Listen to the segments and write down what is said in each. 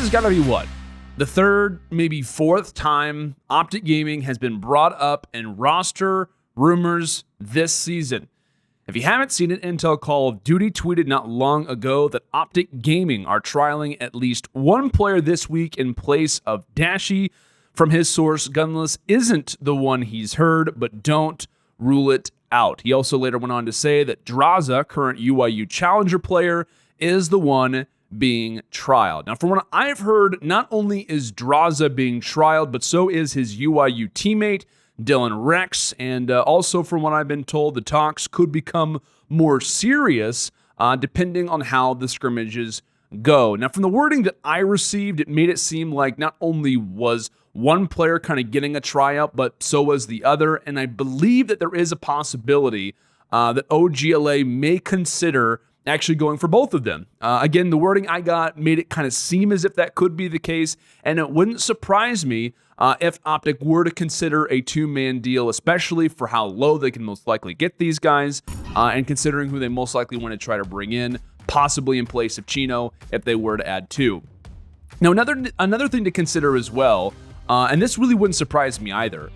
has got to be what? The third, maybe fourth time OpTic Gaming has been brought up in roster rumors this season. If you haven't seen it, Intel Call of Duty tweeted not long ago that OpTic Gaming are trialing at least one player this week in place of Dashy. From his source, Gunless isn't the one he's heard, but don't rule it out. He also later went on to say that Draza, current UIU Challenger player, is the one being trialed. Now, from what I've heard, not only is Draza being trialed, but so is his UIU teammate, Dylan Rex, and also from what I've been told, the talks could become more serious depending on how the scrimmages go. Now, from the wording that I received, it made it seem like not only was one player kind of getting a tryout, but so was the other, and I believe that there is a possibility that OGLA may consider actually going for both of them. Again, the wording I got made it kind of seem as if that could be the case, and it wouldn't surprise me if OpTic were to consider a two-man deal, especially for how low they can most likely get these guys, and considering who they most likely want to try to bring in, possibly in place of Chino, if they were to add two. Now, another thing to consider as well, and this really wouldn't surprise me either,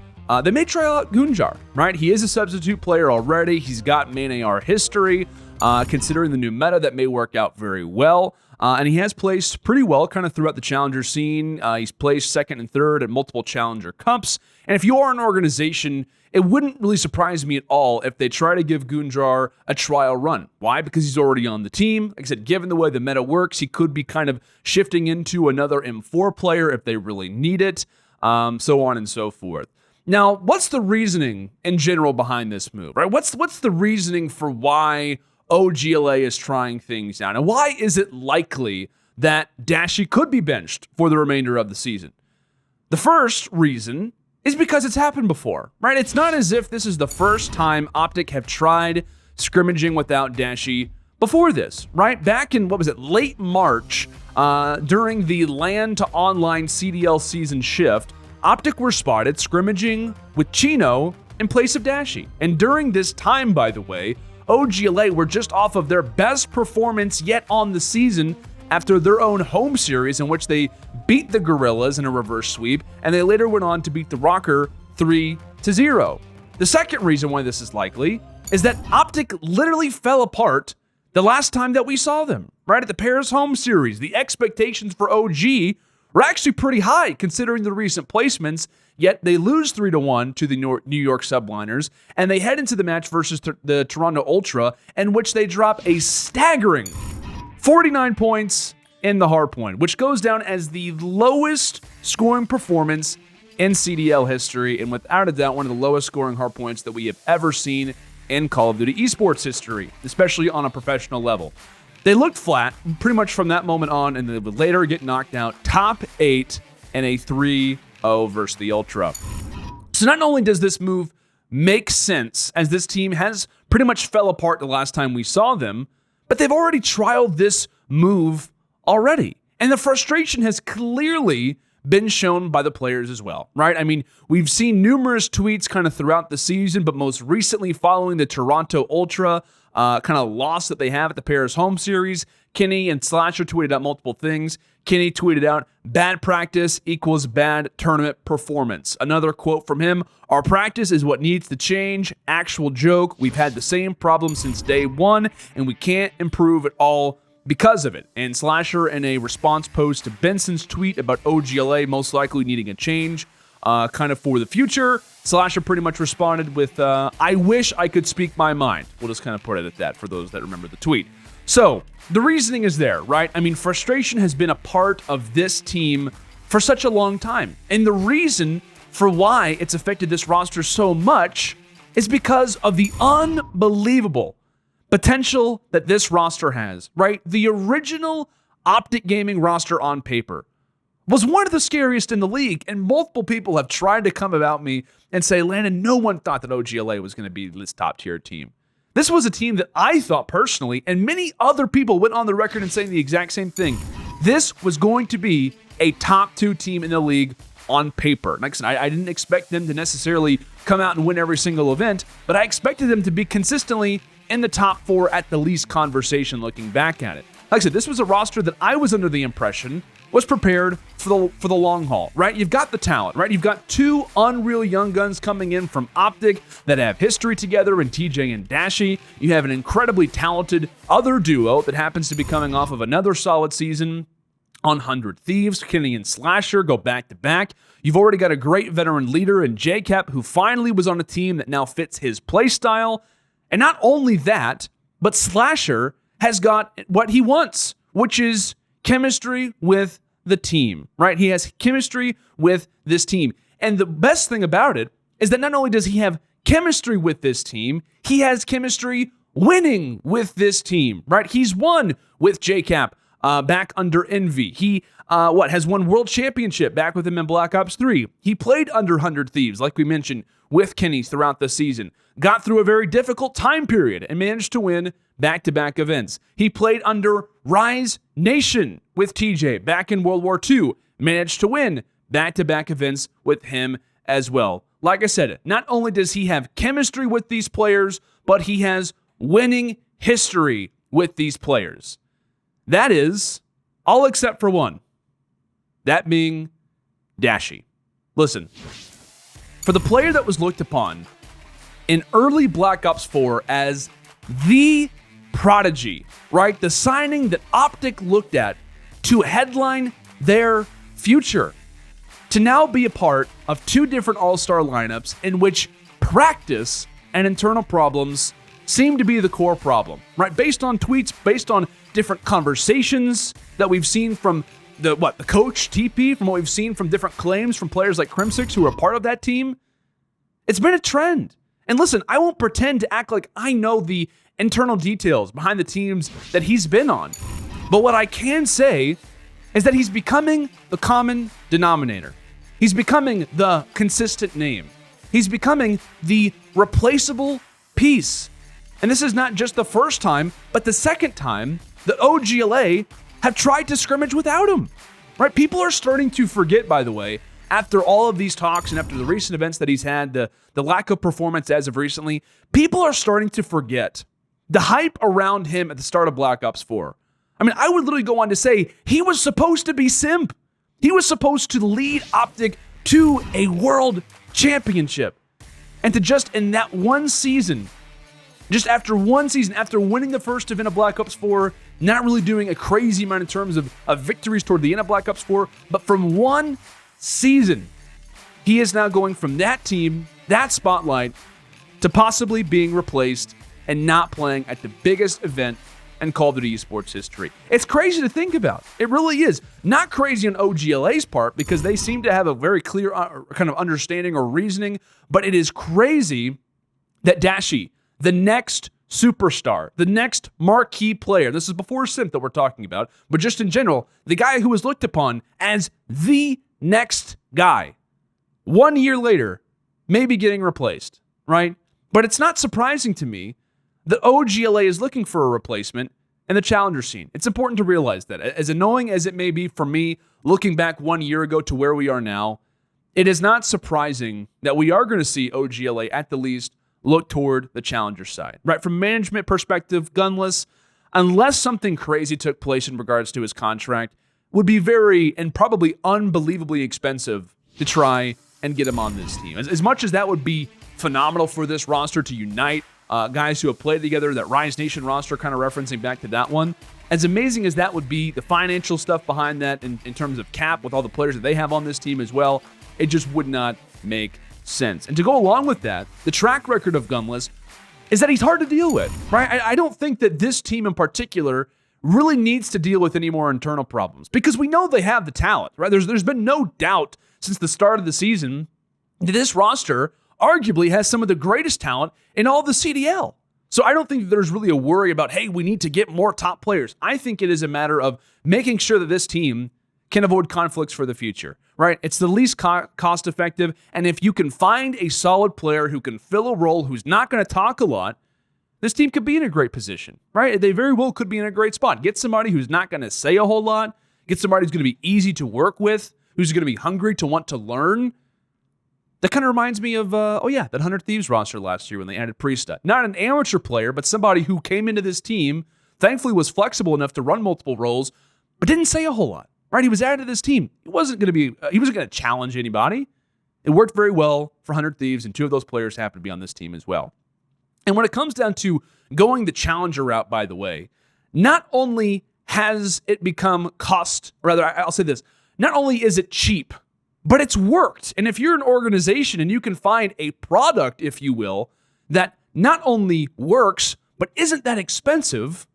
they may try out Gunjar, right? He is a substitute player already. He's got main AR history. Considering the new meta, that may work out very well. And he has placed pretty well kind of throughout the Challenger scene. He's placed second and third at multiple Challenger Cups. And if you are an organization, it wouldn't really surprise me at all if they try to give Gunjar a trial run. Why? Because he's already on the team. Like I said, given the way the meta works, he could be kind of shifting into another M4 player if they really need it, so on and so forth. Now, what's the reasoning in general behind this move, right? What's the reasoning for why OGLA is trying things out? And why is it likely that Dashy could be benched for the remainder of the season? The first reason is because it's happened before, right? It's not as if this is the first time OpTic have tried scrimmaging without Dashy before this, right? Back in, late March, during the LAN to online CDL season shift, OpTic were spotted scrimmaging with Chino in place of Dashy. And during this time, by the way, OGLA were just off of their best performance yet on the season after their own home series in which they beat the Gorillas in a reverse sweep, and they later went on to beat the Rocker 3-0. The second reason why this is likely is that OpTic literally fell apart the last time that we saw them, right? At the Paris home series, the expectations for OG were actually pretty high considering the recent placements, yet they lose 3-1 to the New York Subliners, and they head into the match versus the Toronto Ultra, in which they drop a staggering 49 points in the hardpoint, which goes down as the lowest scoring performance in CDL history, and without a doubt, one of the lowest scoring hardpoints that we have ever seen in Call of Duty esports history, especially on a professional level. They looked flat pretty much from that moment on, and they would later get knocked out top 8 in a 3-0 versus the Ultra. So not only does this move make sense, as this team has pretty much fell apart the last time we saw them, but they've already trialed this move already. And the frustration has clearly been shown by the players as well, right? I mean, we've seen numerous tweets kind of throughout the season, but most recently following the Toronto Ultra kind of loss that they have at the Paris home series, Kenny and Slasher tweeted out multiple things. Kenny tweeted out, "Bad practice equals bad tournament performance." Another quote from him, "Our practice is what needs to change. Actual joke. We've had the same problem since day one, and we can't improve at all because of it." And Slasher, in a response post to Benson's tweet about OGLA most likely needing a change kind of for the future, Slasher pretty much responded with, "I wish I could speak my mind." We'll just kind of put it at that for those that remember the tweet. So the reasoning is there, right? I mean, frustration has been a part of this team for such a long time. And the reason for why it's affected this roster so much is because of the unbelievable potential that this roster has, right? The original OpTic Gaming roster on paper was one of the scariest in the league, and multiple people have tried to come about me and say, "Landon, no one thought that OGLA was going to be this top-tier team." This was a team that I thought personally, and many other people went on the record and saying the exact same thing. This was going to be a top 2 team in the league on paper. Like I said, I didn't expect them to necessarily come out and win every single event, but I expected them to be consistently in the top 4 at the least conversation looking back at it. Like I said, this was a roster that I was under the impression was prepared for the long haul, right? You've got the talent, right? You've got two unreal young guns coming in from OpTic that have history together in TJ and Dashy. You have an incredibly talented other duo that happens to be coming off of another solid season on 100 Thieves. Kenny and Slasher go back to back. You've already got a great veteran leader in JCap who finally was on a team that now fits his play style. And not only that, but Slasher has got what he wants, which is chemistry with the team, right? He has chemistry with this team. And the best thing about it is that not only does he have chemistry with this team, he has chemistry winning with this team, right? He's won with JCap back under Envy. He has won World Championship back with him in Black Ops 3. He played under 100 Thieves, like we mentioned, with Kenny throughout the season. Got through a very difficult time period and managed to win back-to-back events. He played under Rise Nation with TJ back in World War II. Managed to win back-to-back events with him as well. Like I said, not only does he have chemistry with these players, but he has winning history with these players. That is all except for one. That being Dashy. Listen, for the player that was looked upon in early Black Ops 4 as the prodigy, right? The signing that OpTic looked at to headline their future, to now be a part of two different all-star lineups in which practice and internal problems seem to be the core problem, right? Based on tweets, based on different conversations that we've seen from the coach, TP, from what we've seen from different claims from players like Crimsix who are part of that team, it's been a trend. And listen, I won't pretend to act like I know the internal details behind the teams that he's been on. But what I can say is that he's becoming the common denominator. He's becoming the consistent name. He's becoming the replaceable piece. And this is not just the first time, but the second time that OGLA have tried to scrimmage without him, right? People are starting to forget, by the way, after all of these talks and after the recent events that he's had, the lack of performance as of recently, people are starting to forget the hype around him at the start of Black Ops 4. I mean, I would literally go on to say he was supposed to be Simp. He was supposed to lead OpTic to a world championship. And to just in that one season, just after one season, after winning the first event of Black Ops 4, not really doing a crazy amount in terms of victories toward the end of Black Ops 4, but from one season, he is now going from that team, that spotlight, to possibly being replaced and not playing at the biggest event in Call of Duty esports history. It's crazy to think about. It really is. Not crazy on OGLA's part because they seem to have a very clear kind of understanding or reasoning, but it is crazy that Dashy, the next superstar, the next marquee player, this is before Simp that we're talking about, but just in general, the guy who was looked upon as the next guy, 1 year later, maybe getting replaced, right? But it's not surprising to me that OGLA is looking for a replacement in the challenger scene. It's important to realize that. As annoying as it may be for me, looking back 1 year ago to where we are now, it is not surprising that we are going to see OGLA at the least look toward the challenger side, right? From management perspective, Gunless, unless something crazy took place in regards to his contract, would be very and probably unbelievably expensive to try and get him on this team. As much as that would be phenomenal for this roster to unite guys who have played together, that Rise Nation roster, kind of referencing back to that one, as amazing as that would be, the financial stuff behind that in terms of cap with all the players that they have on this team as well, it just would not make sense. And to go along with that, the track record of Gunless is that he's hard to deal with, right? I don't think that this team in particular really needs to deal with any more internal problems because we know they have the talent, right? There's been no doubt since the start of the season that this roster arguably has some of the greatest talent in all the CDL. So I don't think there's really a worry about, hey, we need to get more top players. I think it is a matter of making sure that this team can avoid conflicts for the future, right? It's the least cost effective. And if you can find a solid player who can fill a role, who's not going to talk a lot, this team could be in a great position, right? They very well could be in a great spot. Get somebody who's not going to say a whole lot. Get somebody who's going to be easy to work with, who's going to be hungry to want to learn. That kind of reminds me of, that 100 Thieves roster last year when they added Priesta. Not an amateur player, but somebody who came into this team, thankfully was flexible enough to run multiple roles, but didn't say a whole lot. right? He was added to this team. He wasn't going to challenge anybody. It worked very well for 100 Thieves, and 2 of those players happen to be on this team as well. And when it comes down to going the challenger route, by the way, not only has it become I'll say this, not only is it cheap, but it's worked. And if you're an organization and you can find a product, if you will, that not only works, but isn't that expensive,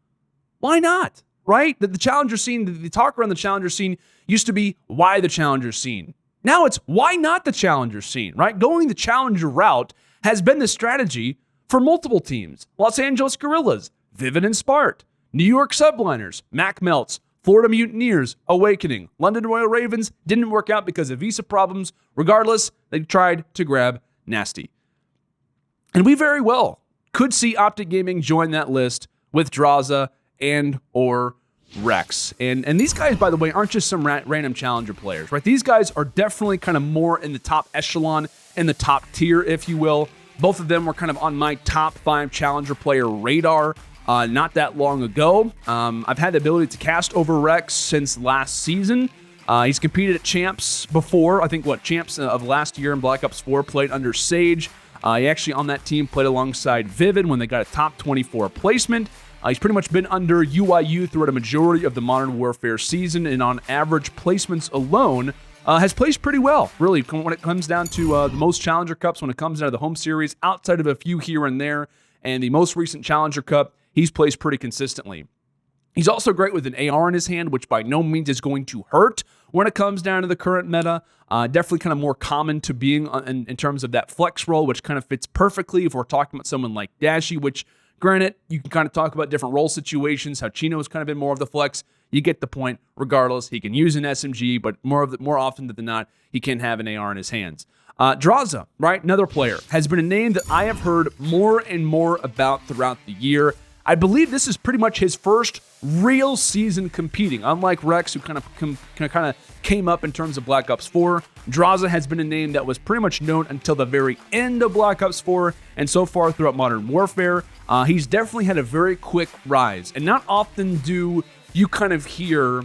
why not? Right? The challenger scene, the talk around the challenger scene used to be, why the challenger scene? Now it's, why not the challenger scene, right? Going the challenger route has been the strategy for multiple teams. Los Angeles Guerrillas, Vivid and Spart, New York Subliners, Mac Melts, Florida Mutineers, Awakening, London Royal Ravens didn't work out because of visa problems. Regardless, they tried to grab Nasty. And we very well could see OpTic Gaming join that list with Draza and or Rex. And these guys, by the way, aren't just some random challenger players, right? These guys are definitely kind of more in the top echelon, in the top tier, if you will. Both of them were kind of on my top 5 challenger player radar not that long ago. I've had the ability to cast over Rex since last season. He's competed at Champs before. I think, Champs of last year in Black Ops 4, played under Sage. He actually on that team played alongside Vivid when they got a top 24 placement. He's pretty much been under UIU throughout a majority of the Modern Warfare season, and on average placements alone, has placed pretty well, really, when it comes down to the most Challenger Cups, when it comes down to the home series, outside of a few here and there, and the most recent Challenger Cup, he's placed pretty consistently. He's also great with an AR in his hand, which by no means is going to hurt when it comes down to the current meta. Definitely kind of more common to being in terms of that flex role, which kind of fits perfectly if we're talking about someone like Dashy, which, granted, you can kind of talk about different role situations, how Chino's kind of been more of the flex. You get the point. Regardless, he can use an SMG, but more often than not, he can have an AR in his hands. Draza, right, another player, has been a name that I have heard more and more about throughout the year. I believe this is pretty much his first real season competing. Unlike Rex, who kind of came up in terms of Black Ops 4, Draza has been a name that was pretty much known until the very end of Black Ops 4, and so far throughout Modern Warfare. He's definitely had a very quick rise, and not often do you kind of hear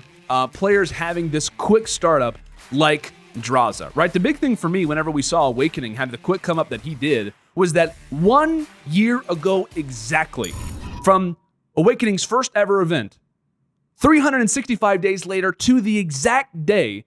players having this quick startup like Draza, right? The big thing for me whenever we saw Awakening have the quick come up that he did was that 1 year ago exactly, from Awakening's first ever event, 365 days later to the exact day,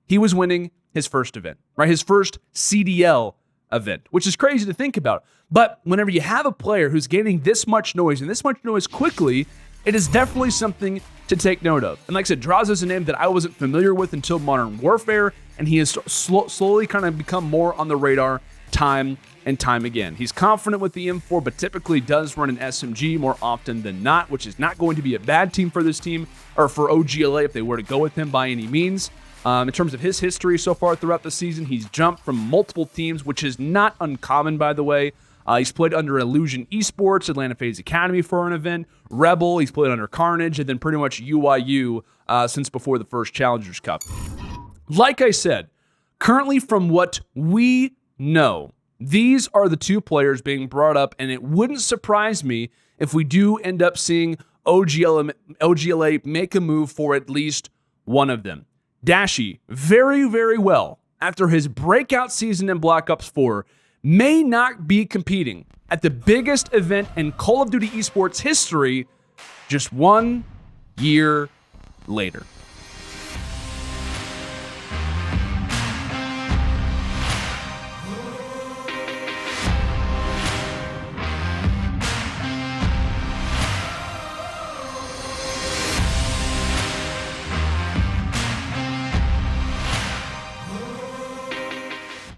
he was winning his first event, right? His first CDL event, which is crazy to think about. But whenever you have a player who's gaining this much noise and this much noise quickly, it is definitely something to take note of. And like I said, Draza is a name that I wasn't familiar with until Modern Warfare, and he has slowly kind of become more on the radar time and time again. He's confident with the M4, but typically does run an SMG more often than not, which is not going to be a bad team for this team, or for OGLA if they were to go with him by any means. In terms of his history so far throughout the season, he's jumped from multiple teams, which is not uncommon, by the way. He's played under Illusion Esports, Atlanta FaZe Academy for an event, Rebel, he's played under Carnage, and then pretty much UIU since before the first Challengers Cup. Like I said, currently from what we know, these are the 2 players being brought up, and it wouldn't surprise me if we do end up seeing OGLA make a move for at least one of them. Dashy, very, very well, after his breakout season in Black Ops 4, may not be competing at the biggest event in Call of Duty esports history just 1 year later.